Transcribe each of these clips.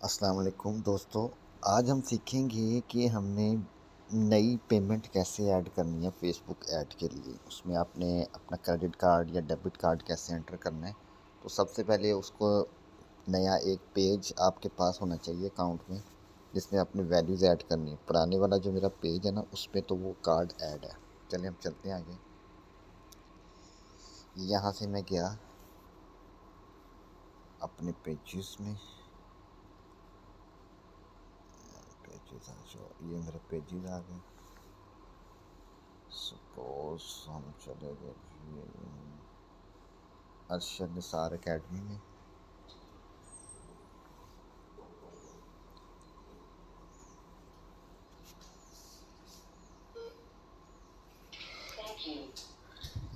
अस्सलाम वालेकुम दोस्तों। आज हम सीखेंगे कि हमने नई पेमेंट कैसे ऐड करनी है फेसबुक ऐड के लिए। उसमें आपने अपना क्रेडिट कार्ड या डेबिट कार्ड कैसे एंटर करना है। तो सबसे पहले उसको नया एक पेज आपके पास होना चाहिए अकाउंट में, जिसमें आपने वैल्यूज़ ऐड करनी है। पुराने वाला जो मेरा पेज है ना, उसमें तो वो कार्ड ऐड है। चलिए हम चलते हैं आगे। यहाँ से मैं गया अपने पेजेस में। पेजेस आ जाओ, ये मेरे पेजेस आ गए। सपोज हम चले गए अरशद निसार अकेडमी में।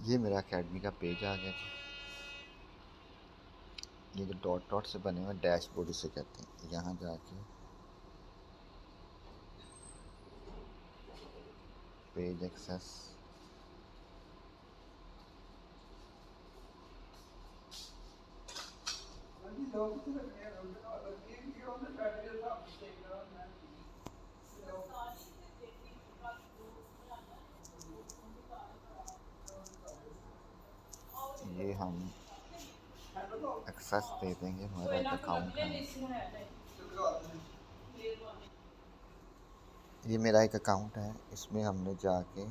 ये मेरा अकेडमी का पेज आ गया जी। ये जो डॉट डॉट से बने हुए डैशबोर्ड इसे कहते हैं। यहाँ जाके पेज एक्सेस, ये हम एक्सेस दे देंगे। हमारा एक अकाउंट है, ये मेरा एक अकाउंट है। इसमें हमने जाके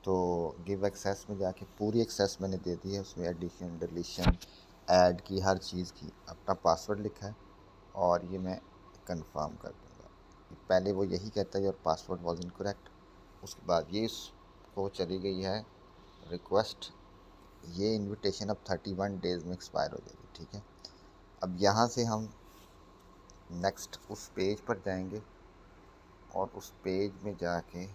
तो गिव एक्सेस में जाके पूरी एक्सेस मैंने दे दी है। उसमें एडिशन, डिलीशन, ऐड की, हर चीज़ की। अपना पासवर्ड लिखा है और ये मैं कंफर्म कर दूँगा। पहले वो यही कहता है योर पासवर्ड वाज इनकरेक्ट। उसके बाद ये इसको चली गई है रिक्वेस्ट। ये इनविटेशन अब 31 डेज़ में एक्सपायर हो जाएगी, ठीक है। अब यहाँ से हम नेक्स्ट उस पेज पर जाएंगे और उस पेज में जाके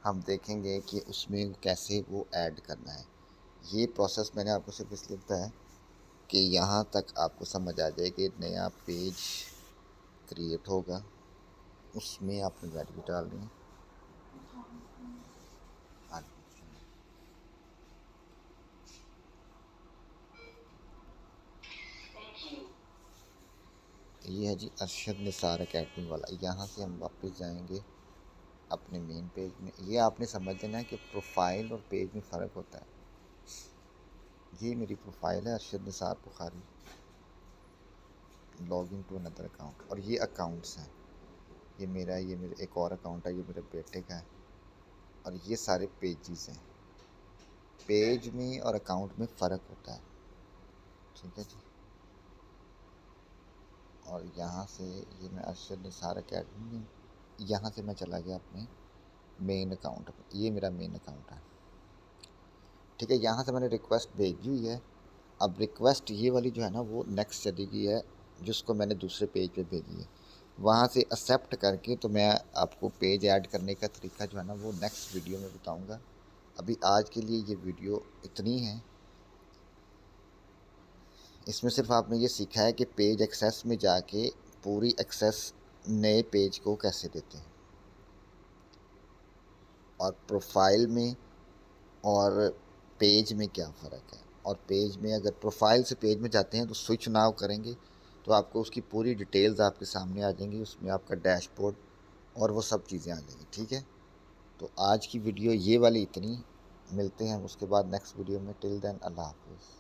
हम देखेंगे कि उसमें कैसे वो ऐड करना है। ये प्रोसेस मैंने आपको सिर्फ इसलिए बताया कि यहाँ तक आपको समझ आ जाए कि नया पेज क्रिएट होगा, उसमें आपने वैल्यू डालनी है। ये है जी अरशद निसार अकेडमी वाला। यहाँ से हम वापस जाएंगे अपने मेन पेज में। ये आपने समझ लेना है कि प्रोफाइल और पेज में फ़र्क होता है। ये मेरी प्रोफाइल है Arshad Nisar Bukhari, log in to another account. और ये अकाउंट्स हैं, ये मेरा है, ये मेरे एक और अकाउंट है, ये मेरे बेटे का है। और ये सारे पेजेस हैं। पेज में और अकाउंट में फ़र्क होता है, ठीक है जी। और यहाँ से ये मैं अरशद निसार अकेडमी में, यहाँ से मैं चला गया अपने मेन अकाउंट पर। ये मेरा मेन अकाउंट है, ठीक है। यहाँ से मैंने रिक्वेस्ट भेजी हुई है। अब रिक्वेस्ट ये वाली जो है ना, वो नेक्स्ट चली गई है, जिसको मैंने दूसरे पेज पे भेजी है। वहाँ से एक्सेप्ट करके तो मैं आपको पेज ऐड करने का तरीका जो है ना, वो नेक्स्ट वीडियो में बताऊँगा। अभी आज के लिए ये वीडियो इतनी है। इसमें सिर्फ आपने ये सीखा है कि पेज एक्सेस में जाके पूरी एक्सेस नए पेज को कैसे देते हैं, और प्रोफाइल में और पेज में क्या फ़र्क है। और पेज में अगर प्रोफाइल से पेज में जाते हैं तो स्विच नाउ करेंगे तो आपको उसकी पूरी डिटेल्स आपके सामने आ जाएंगी। उसमें आपका डैशबोर्ड और वो सब चीज़ें आ जाएंगी, ठीक है। तो आज की वीडियो ये वाली इतनी। मिलते हैं उसके बाद नेक्स्ट वीडियो में। टिल देन अल्लाह हाफिज़।